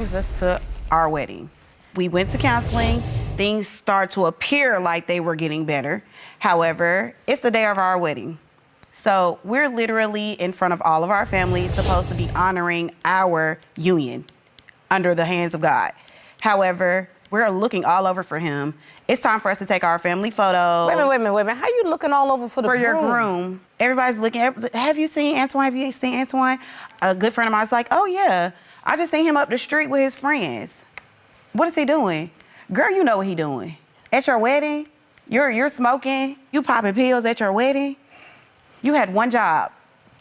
brings us to our wedding. We went to counseling. Things start to appear like they were getting better. However, it's the day of our wedding. So we're literally in front of all of our family supposed to be honoring our union under the hands of God. However, we're looking all over for him. It's time for us to take our family photo. Wait a minute. How you looking all over for the groom? For your groom. Everybody's looking. Have you seen Antoine? Have you seen Antoine? A good friend of mine's like, oh yeah, I just seen him up the street with his friends. What is he doing? Girl, you know what he doing. At your wedding, you're smoking, you popping pills at your wedding. You had one job.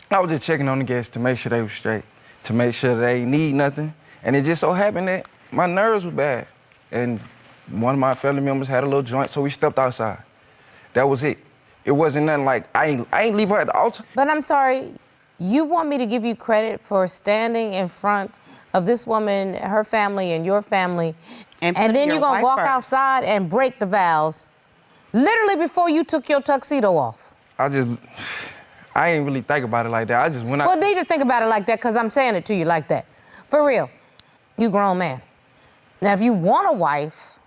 I was just checking on the guests to make sure they were straight, to make sure they need nothing. And it just so happened that my nerves were bad. And one of my family members had a little joint, so we stepped outside. That was it. It wasn't nothing like, I ain't leave her at the altar. But I'm sorry, you want me to give you credit for standing in front of this woman, her family, and your family, and then you're gonna walk outside and break the vows, literally before you took your tuxedo off. I ain't really think about it like that. I just went out. Well, need to think about it like that, because I'm saying it to you like that. For real, you grown man. Now, if you want a wife,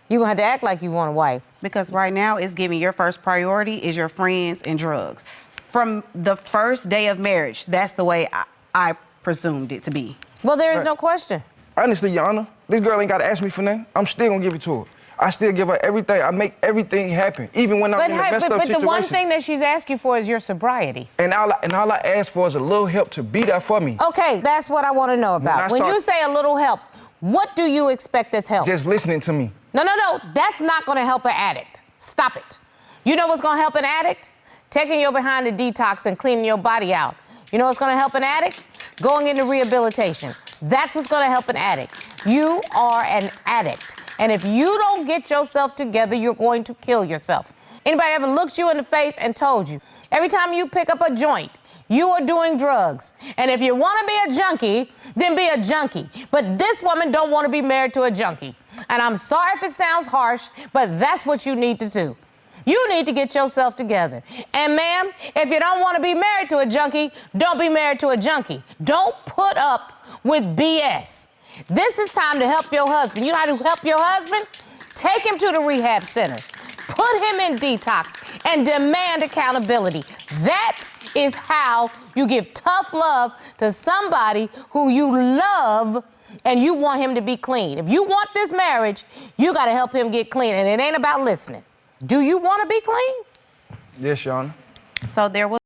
you're gonna have to act like you want a wife. Because right now, it's giving your first priority is your friends and drugs. From the first day of marriage, that's the way I presumed it to be. Well, there is no question. Honestly, Your Honor, this girl ain't gotta ask me for nothing. I'm still gonna give it to her. I still give her everything. I make everything happen, even when I'm in a messed up situation. But the one thing that she's asked you for is your sobriety. And all I ask for is a little help to be there for me. Okay, that's what I want to know about. When you say a little help, what do you expect as help? Just listening to me. No. That's not going to help an addict. Stop it. You know what's going to help an addict? Taking your behind the detox and cleaning your body out. You know what's going to help an addict? Going into rehabilitation. That's what's going to help an addict. You are an addict. And if you don't get yourself together, you're going to kill yourself. Anybody ever looked you in the face and told you, every time you pick up a joint, you are doing drugs. And if you want to be a junkie, then be a junkie. But this woman don't want to be married to a junkie. And I'm sorry if it sounds harsh, but that's what you need to do. You need to get yourself together. And ma'am, if you don't want to be married to a junkie, don't be married to a junkie. Don't put up with BS. This is time to help your husband. You know how to help your husband? Take him to the rehab center. Put him in detox and demand accountability. That is how you give tough love to somebody who you love and you want him to be clean. If you want this marriage, you got to help him get clean. And it ain't about listening. Do you want to be clean? Yes, Your Honor. So there was